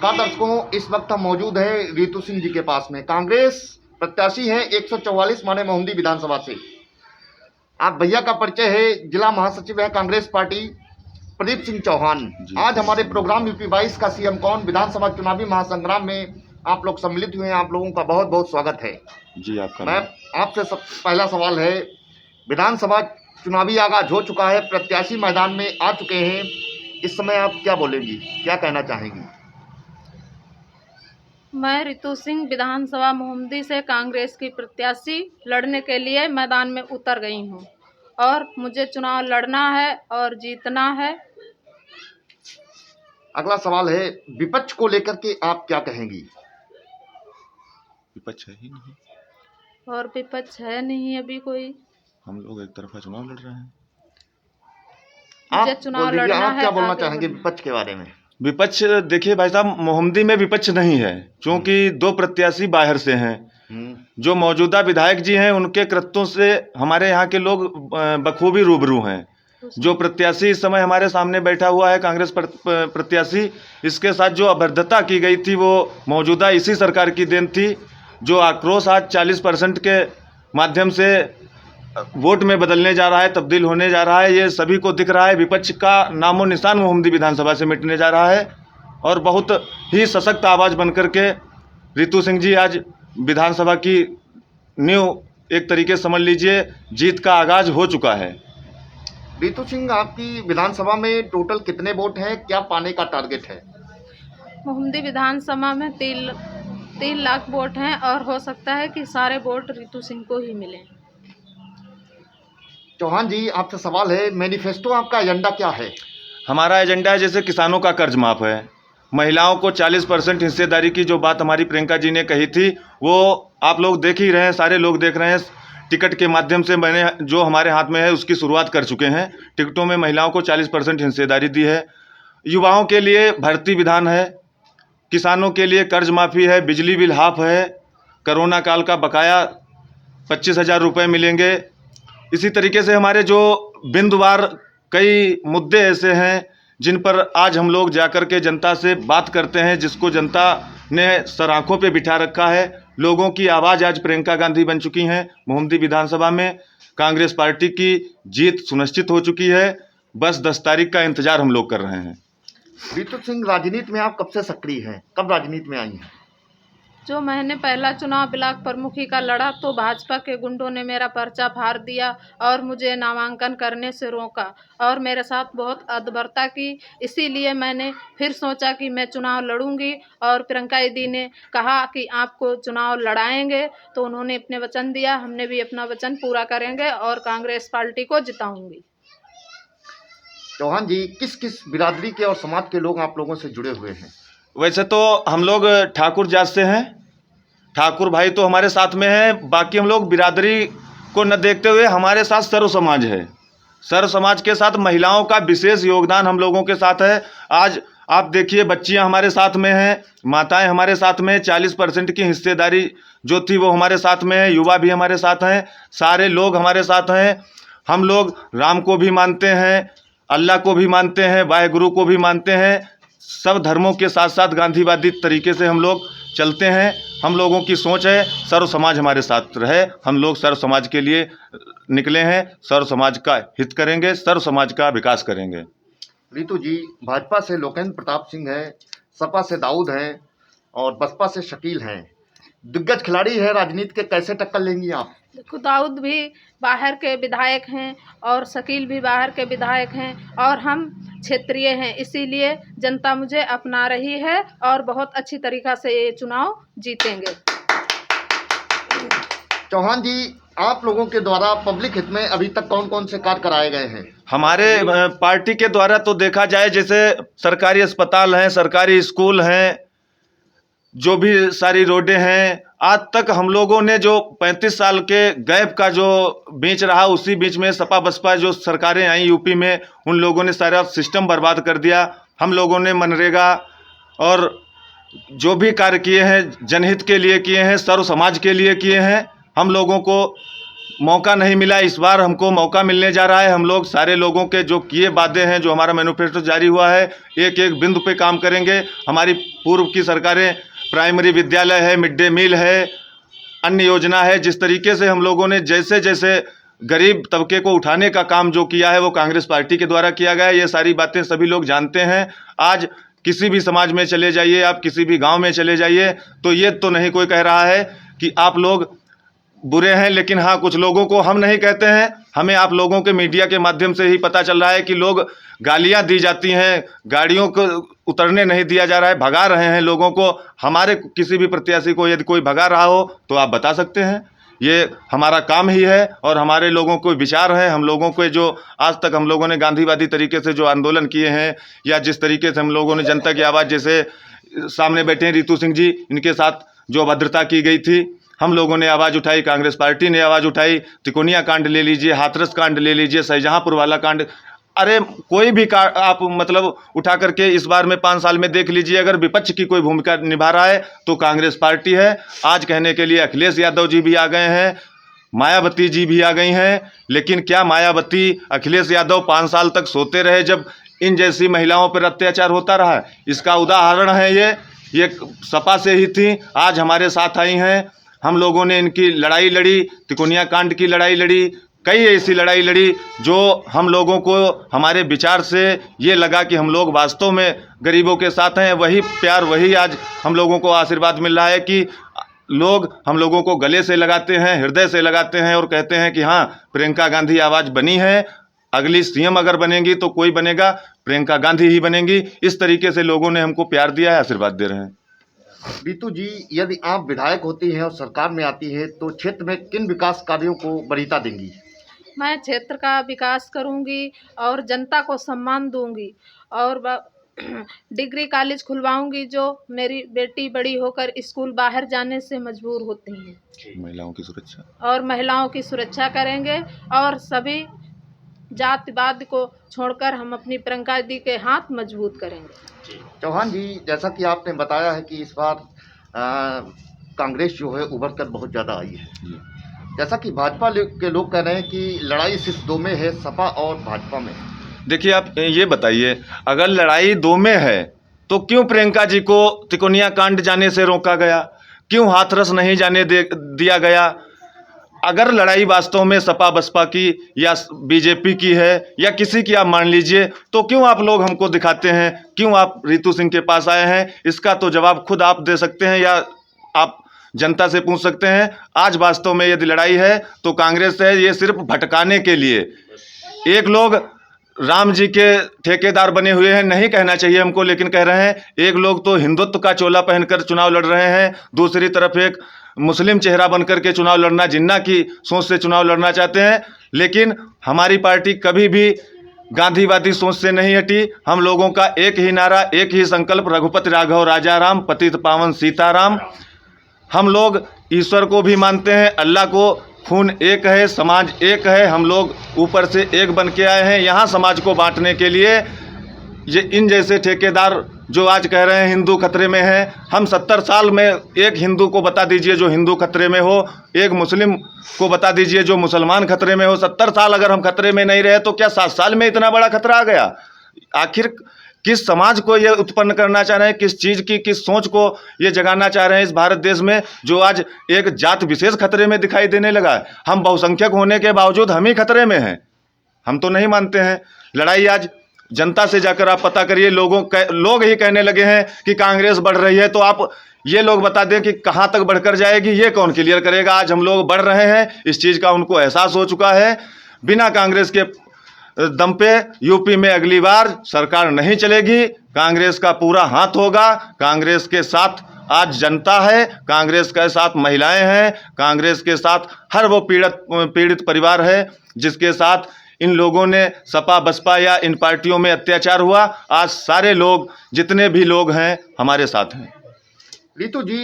नमस्कार दर्शकों, इस वक्त हम मौजूद हैं रितु सिंह जी के पास में। कांग्रेस प्रत्याशी हैं 144 माने मोहम्मदी विधानसभा से। आप भैया का परिचय है, जिला महासचिव है कांग्रेस पार्टी प्रदीप सिंह चौहान। आज हमारे प्रोग्राम यूपी 22 का सीएम कौन विधानसभा चुनावी महासंग्राम में आप लोग सम्मिलित हुए हैं। आप लोगों का बहुत बहुत स्वागत है जी। आपका मैं आपसे पहला सवाल है, विधानसभा चुनावी आगाज हो चुका है, प्रत्याशी मैदान में आ चुके हैं, इस समय आप क्या बोलेंगी, क्या कहना चाहेंगी? मैं रितु सिंह विधानसभा मोहम्मदी से कांग्रेस की प्रत्याशी लड़ने के लिए मैदान में उतर गई हूं और मुझे चुनाव लड़ना है और जीतना है। अगला सवाल है, विपक्ष को लेकर के आप क्या कहेंगी? विपक्ष है ही नहीं, और विपक्ष है नहीं अभी कोई, हम लोग एक तरफा चुनाव लड़ रहे हैं। मुझे चुनाव लड़ना आप है। क्या बोलना आगे चाहेंगे बढ़ना। विपक्ष के बारे में? विपक्ष देखिए भाई साहब, मोहम्मदी में विपक्ष नहीं है क्योंकि दो प्रत्याशी बाहर से हैं। जो मौजूदा विधायक जी हैं उनके कृत्यों से हमारे यहाँ के लोग बखूबी रूबरू हैं। जो प्रत्याशी इस समय हमारे सामने बैठा हुआ है कांग्रेस प्रत्याशी, इसके साथ जो अभद्रता की गई थी वो मौजूदा इसी सरकार की देन थी। जो आक्रोश आज 40% के माध्यम से वोट में बदलने जा रहा है, तब्दील होने जा रहा है, ये सभी को दिख रहा है। विपक्ष का नामो निशान मोहम्मदी विधानसभा से मिटने जा रहा है और बहुत ही सशक्त आवाज़ बनकर के रितु सिंह जी आज विधानसभा की नींव एक तरीके समझ लीजिए जीत का आगाज हो चुका है। रितु सिंह, आपकी विधानसभा में टोटल कितने वोट हैं, क्या पाने का टारगेट है? मोहम्मदी विधानसभा में 3 लाख वोट हैं और हो सकता है कि सारे वोट रितु सिंह को ही मिलें। चौहान जी, आपसे सवाल है, मैनिफेस्टो आपका एजेंडा क्या है? हमारा एजेंडा है जैसे किसानों का कर्ज माफ है, महिलाओं को 40% हिस्सेदारी की जो बात हमारी प्रियंका जी ने कही थी वो आप लोग देख ही रहे हैं, सारे लोग देख रहे हैं। टिकट के माध्यम से मैंने जो हमारे हाथ में है उसकी शुरुआत कर चुके हैं। टिकटों में महिलाओं को 40% हिस्सेदारी दी है। युवाओं के लिए भर्ती विधान है, किसानों के लिए कर्ज माफ़ी है, बिजली बिल हाफ है, कोरोना काल का बकाया 25,000 रुपये मिलेंगे। इसी तरीके से हमारे जो बिंदुवार कई मुद्दे ऐसे हैं जिन पर आज हम लोग जाकर के जनता से बात करते हैं, जिसको जनता ने सर आँखों पे बिठा रखा है। लोगों की आवाज़ आज प्रियंका गांधी बन चुकी हैं। मोहम्मदी विधानसभा में कांग्रेस पार्टी की जीत सुनिश्चित हो चुकी है। बस 10 तारीख का इंतजार हम लोग कर रहे हैं। रितु सिंह, राजनीति में आप कब से सक्रिय हैं, कब राजनीति में आई हैं? जो मैंने पहला चुनाव ब्लॉक प्रमुखी का लड़ा तो भाजपा के गुंडों ने मेरा पर्चा फाड़ दिया और मुझे नामांकन करने से रोका और मेरे साथ बहुत अधबरता की। इसीलिए मैंने फिर सोचा कि मैं चुनाव लड़ूंगी और प्रियंका दीदी ने कहा कि आपको चुनाव लड़ाएंगे, तो उन्होंने अपने वचन दिया, हमने भी अपना वचन पूरा करेंगे और कांग्रेस पार्टी को जिताऊंगी। चौहान जी, किस किस बिरादरी के और समाज के लोग आप लोगों से जुड़े हुए हैं? वैसे तो हम लोग ठाकुर जात से हैं, ठाकुर भाई तो हमारे साथ में हैं। बाकी हम लोग बिरादरी को न देखते हुए हमारे साथ सर्व समाज है। सर्व समाज के साथ महिलाओं का विशेष योगदान हम लोगों के साथ है। आज आप देखिए, बच्चियां हमारे साथ में हैं, माताएं हमारे साथ में, 40% की हिस्सेदारी जो थी वो हमारे साथ में है, युवा भी हमारे साथ हैं, सारे लोग हमारे साथ हैं। हम लोग राम को भी मानते हैं, अल्लाह को भी मानते हैं, वाहेगुरु को भी मानते हैं। सब धर्मों के साथ साथ गांधीवादी तरीके से हम लोग चलते हैं। हम लोगों की सोच है सर्व समाज हमारे साथ रहे। हम लोग सर्व समाज के लिए निकले हैं, सर्व समाज का हित करेंगे, सर्व समाज का विकास करेंगे। रितु जी, भाजपा से लोकेंद्र प्रताप सिंह हैं, सपा से दाऊद हैं और बसपा से शकील हैं। दिग्गज खिलाड़ी है राजनीति के, कैसे टक्कर लेंगी आप? देखो, दाऊद भी बाहर के विधायक हैं और शकील भी बाहर के विधायक हैं और हम क्षेत्रीय हैं, इसीलिए जनता मुझे अपना रही है और बहुत अच्छी तरीक़ा से ये चुनाव जीतेंगे। चौहान जी, आप लोगों के द्वारा पब्लिक हित में अभी तक कौन कौन से कार्य कराए गए हैं? हमारे पार्टी के द्वारा तो देखा जाए जैसे सरकारी अस्पताल हैं, सरकारी स्कूल हैं, जो भी सारी रोडें हैं, आज तक हम लोगों ने जो 35 साल के गैप का जो बीच रहा, उसी बीच में सपा बसपा जो सरकारें आई यूपी में, उन लोगों ने सारा सिस्टम बर्बाद कर दिया। हम लोगों ने मनरेगा और जो भी कार्य किए हैं जनहित के लिए किए हैं, सर्व समाज के लिए किए हैं। हम लोगों को मौका नहीं मिला, इस बार हमको मौका मिलने जा रहा है। हम लोग सारे लोगों के जो किए वादे हैं, जो हमारा मैनिफेस्टो जारी हुआ है, एक एक बिंदु पे काम करेंगे। हमारी पूर्व की सरकारें, प्राइमरी विद्यालय है, मिड डे मील है, अन्य योजना है, जिस तरीके से हम लोगों ने जैसे जैसे गरीब तबके को उठाने का काम जो किया है वो कांग्रेस पार्टी के द्वारा किया गया है। ये सारी बातें सभी लोग जानते हैं। आज किसी भी समाज में चले जाइए, आप किसी भी गांव में चले जाइए, तो ये तो नहीं कोई कह रहा है कि आप लोग बुरे हैं, लेकिन हाँ, कुछ लोगों को हम नहीं कहते हैं, हमें आप लोगों के मीडिया के माध्यम से ही पता चल रहा है कि लोग गालियां दी जाती हैं, गाड़ियों को उतरने नहीं दिया जा रहा है, भगा रहे हैं लोगों को। हमारे किसी भी प्रत्याशी को यदि कोई भगा रहा हो तो आप बता सकते हैं, ये हमारा काम ही है और हमारे लोगों को विचार है। हम लोगों को जो आज तक हम लोगों ने गांधीवादी तरीके से जो आंदोलन किए हैं, या जिस तरीके से हम लोगों ने जनता की आवाज़, जैसे सामने बैठे हैं रितु सिंह जी, इनके साथ जो अभद्रता की गई थी, हम लोगों ने आवाज़ उठाई, कांग्रेस पार्टी ने आवाज़ उठाई। तिकोनिया कांड ले लीजिए, हाथरस कांड ले लीजिए, शाहजहाँपुर वाला कांड, अरे कोई भी आप मतलब उठा करके इस बार में 5 साल में देख लीजिए, अगर विपक्ष की कोई भूमिका निभा रहा है तो कांग्रेस पार्टी है। आज कहने के लिए अखिलेश यादव जी भी आ गए हैं, मायावती जी भी आ गई हैं, लेकिन क्या मायावती, अखिलेश यादव 5 साल तक सोते रहे जब इन जैसी महिलाओं पर अत्याचार होता रहा? इसका उदाहरण है ये सपा से ही थी, आज हमारे साथ आई हैं। हम लोगों ने इनकी लड़ाई लड़ी, तिकोनिया कांड की लड़ाई लड़ी, कई ऐसी लड़ाई लड़ी जो हम लोगों को हमारे विचार से ये लगा कि हम लोग वास्तव में गरीबों के साथ हैं। वही प्यार, वही आज हम लोगों को आशीर्वाद मिल रहा है कि लोग हम लोगों को गले से लगाते हैं, हृदय से लगाते हैं और कहते हैं कि हाँ, प्रियंका गांधी आवाज़ बनी है, अगली सीएम अगर बनेगी तो कोई बनेगा, प्रियंका गांधी ही बनेगी। इस तरीके से लोगों ने हमको प्यार दिया है, आशीर्वाद दे रहे हैं। रितु जी, यदि आप विधायक होती हैं और सरकार में आती है तो क्षेत्र में किन विकास कार्यों को वरीयता देंगी? मैं क्षेत्र का विकास करूंगी और जनता को सम्मान दूंगी और डिग्री कॉलेज खुलवाऊंगी जो मेरी बेटी बड़ी होकर स्कूल बाहर जाने से मजबूर होती हैं। महिलाओं की सुरक्षा और महिलाओं की सुरक्षा करेंगे और सभी जातिवाद को छोड़कर हम अपनी प्रियंका दी के हाथ मजबूत करेंगे। चौहान जी, जैसा कि आपने बताया है कि इस बार कांग्रेस जो है उभर कर बहुत ज़्यादा आई है, जैसा कि भाजपा के लोग कह रहे हैं कि लड़ाई सिर्फ दो में है, सपा और भाजपा में। देखिए, आप ये बताइए, अगर लड़ाई दो में है तो क्यों प्रियंका जी को तिकोनिया कांड जाने से रोका गया, क्यों हाथरस नहीं जाने दिया गया? अगर लड़ाई वास्तव में सपा बसपा की या बीजेपी की है या किसी की आप मान लीजिए, तो क्यों आप लोग हमको दिखाते हैं, क्यों आप रितु सिंह के पास आए हैं? इसका तो जवाब खुद आप दे सकते हैं या आप जनता से पूछ सकते हैं। आज वास्तव में यदि लड़ाई है तो कांग्रेस है, ये सिर्फ भटकाने के लिए। एक लोग राम जी के ठेकेदार बने हुए हैं, नहीं कहना चाहिए हमको, लेकिन कह रहे हैं। एक लोग तो हिंदुत्व का चोला पहनकर चुनाव लड़ रहे हैं, दूसरी तरफ एक मुस्लिम चेहरा बनकर के चुनाव लड़ना, जिन्ना की सोच से चुनाव लड़ना चाहते हैं। लेकिन हमारी पार्टी कभी भी गांधीवादी सोच से नहीं हटी। हम लोगों का एक ही नारा, एक ही संकल्प, रघुपति राघव राजा राम, पतित पावन सीताराम। हम लोग ईश्वर को भी मानते हैं, अल्लाह को, खून एक है, समाज एक है, हम लोग ऊपर से एक बन के आए हैं यहाँ समाज को बांटने के लिए। ये इन जैसे ठेकेदार जो आज कह रहे हैं हिंदू खतरे में है, हम 70 साल में एक हिंदू को बता दीजिए जो हिंदू खतरे में हो, एक मुस्लिम को बता दीजिए जो मुसलमान खतरे में हो। 70 साल अगर हम खतरे में नहीं रहे तो क्या 7 साल में इतना बड़ा खतरा आ गया? आखिर किस समाज को ये उत्पन्न करना चाह रहे हैं, किस चीज़ की, किस सोच को ये जगाना चाह रहे हैं इस भारत देश में, जो आज एक जात विशेष खतरे में दिखाई देने लगा है? हम बहुसंख्यक होने के बावजूद हम ही खतरे में हैं, हम तो नहीं मानते हैं। लड़ाई आज जनता से जाकर आप पता करिए, लोग ही कहने लगे हैं कि कांग्रेस बढ़ रही है, तो आप ये लोग बता दें कि कहाँ तक बढ़कर जाएगी, ये कौन क्लियर करेगा? आज हम लोग बढ़ रहे हैं, इस चीज़ का उनको एहसास हो चुका है। बिना कांग्रेस के दम पे यूपी में अगली बार सरकार नहीं चलेगी, कांग्रेस का पूरा हाथ होगा। कांग्रेस के साथ आज जनता है, कांग्रेस के साथ महिलाएं हैं, कांग्रेस के साथ हर वो पीड़ित परिवार है जिसके साथ इन लोगों ने सपा बसपा या इन पार्टियों में अत्याचार हुआ। आज सारे लोग, जितने भी लोग हैं, हमारे साथ हैं। रितु जी,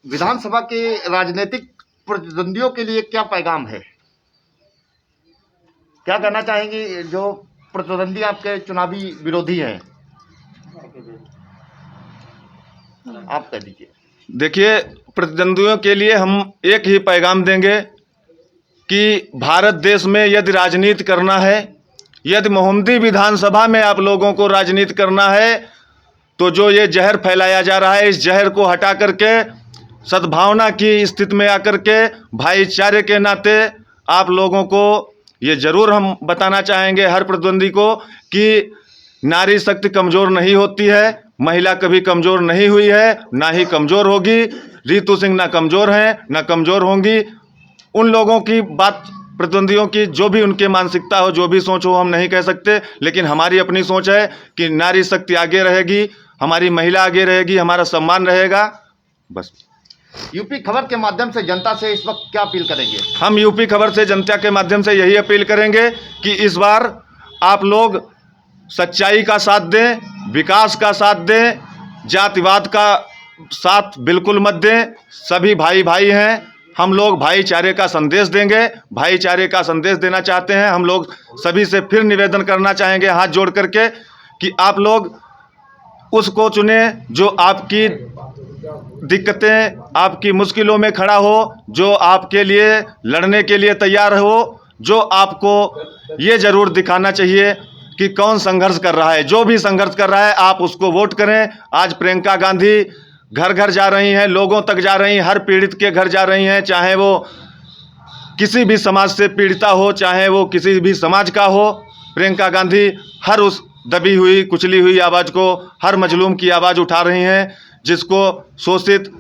विधानसभा के राजनीतिक प्रतिद्वंदियों के लिए क्या पैगाम है, क्या कहना चाहेंगे जो प्रतिद्वंदी आपके चुनावी विरोधी हैं? आप कह दीजिए। देखिए, प्रतिद्वंदियों के लिए हम एक ही पैगाम देंगे कि भारत देश में यदि राजनीति करना है, यदि मोहम्मदी विधानसभा में आप लोगों को राजनीति करना है, तो जो ये जहर फैलाया जा रहा है, इस जहर को हटा करके सद्भावना की स्थिति में आकर के भाईचारे के नाते आप लोगों को ये ज़रूर हम बताना चाहेंगे हर प्रतिद्वंदी को कि नारी शक्ति कमज़ोर नहीं होती है, महिला कभी कमज़ोर नहीं हुई है, ना ही कमज़ोर होगी। रितु सिंह ना कमज़ोर हैं ना कमज़ोर होंगी। उन लोगों की बात, प्रतिद्वंदियों की जो भी उनकी मानसिकता हो, जो भी सोच हो, हम नहीं कह सकते, लेकिन हमारी अपनी सोच है कि नारी शक्ति आगे रहेगी, हमारी महिला आगे रहेगी, हमारा सम्मान रहेगा। बस। यूपी खबर के माध्यम से जनता से इस वक्त क्या अपील करेंगे? हम यूपी खबर से जनता के माध्यम से यही अपील करेंगे कि इस बार आप लोग सच्चाई का साथ दें, विकास का साथ दें, जातिवाद का साथ बिल्कुल मत दें। सभी भाई भाई हैं, हम लोग भाईचारे का संदेश देंगे, भाईचारे का संदेश देना चाहते हैं। हम लोग सभी से फिर निवेदन करना चाहेंगे हाथ जोड़ करके कि आप लोग उसको चुने जो आपकी दिक्कतें, आपकी मुश्किलों में खड़ा हो, जो आपके लिए लड़ने के लिए तैयार हो, जो आपको ये ज़रूर दिखाना चाहिए कि कौन संघर्ष कर रहा है। जो भी संघर्ष कर रहा है आप उसको वोट करें। आज प्रियंका गांधी घर घर जा रही हैं, लोगों तक जा रही हैं, हर पीड़ित के घर जा रही हैं, चाहे वो किसी भी समाज से पीड़िता हो, चाहे वो किसी भी समाज का हो। प्रियंका गांधी हर उस दबी हुई, कुचली हुई आवाज़ को, हर मजलूम की आवाज़ उठा रही हैं, जिसको शोषित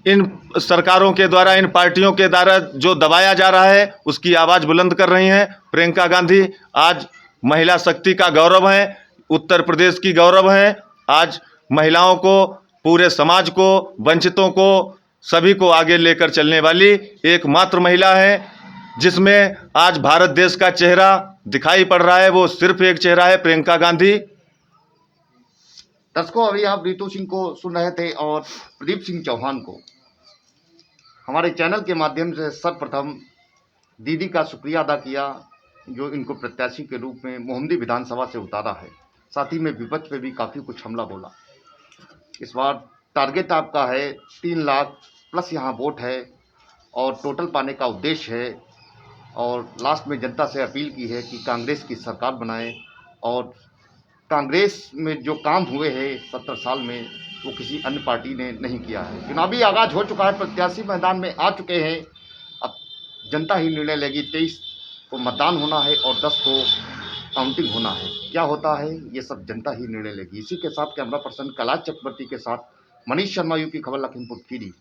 इन सरकारों के द्वारा, इन पार्टियों के द्वारा जो दबाया जा रहा है, उसकी आवाज़ बुलंद कर रही हैं। प्रियंका गांधी आज महिला शक्ति का गौरव हैं, उत्तर प्रदेश की गौरव हैं। आज महिलाओं को, पूरे समाज को, वंचितों को, सभी को आगे लेकर चलने वाली एकमात्र महिला है, जिसमें आज भारत देश का चेहरा दिखाई पड़ रहा है। वो सिर्फ एक चेहरा है, प्रियंका गांधी। दर्शकों, अभी आप रितु सिंह को सुन रहे थे और प्रदीप सिंह चौहान को। हमारे चैनल के माध्यम से सर्वप्रथम दीदी का शुक्रिया अदा किया जो इनको प्रत्याशी के रूप में मोहम्मदी विधानसभा से उतारा है। साथ ही में विपक्ष पे भी काफ़ी कुछ हमला बोला। इस बार टारगेट आपका है 3 लाख प्लस यहाँ वोट है और टोटल पाने का उद्देश्य है। और लास्ट में जनता से अपील की है कि कांग्रेस की सरकार बनाएं और कांग्रेस में जो काम हुए हैं 70 साल में वो किसी अन्य पार्टी ने नहीं किया है। चुनावी आगाज हो चुका है, प्रत्याशी मैदान में आ चुके हैं। अब जनता ही निर्णय लेगी। 23 को मतदान होना है और 10 को काउंटिंग होना है। क्या होता है ये सब जनता ही निर्णय लेगी। इसी के साथ कैमरा पर्सन कैलाश चक्रवर्ती के साथ मनीष शर्मा, यूपी खबर, लखीमपुर खीरी।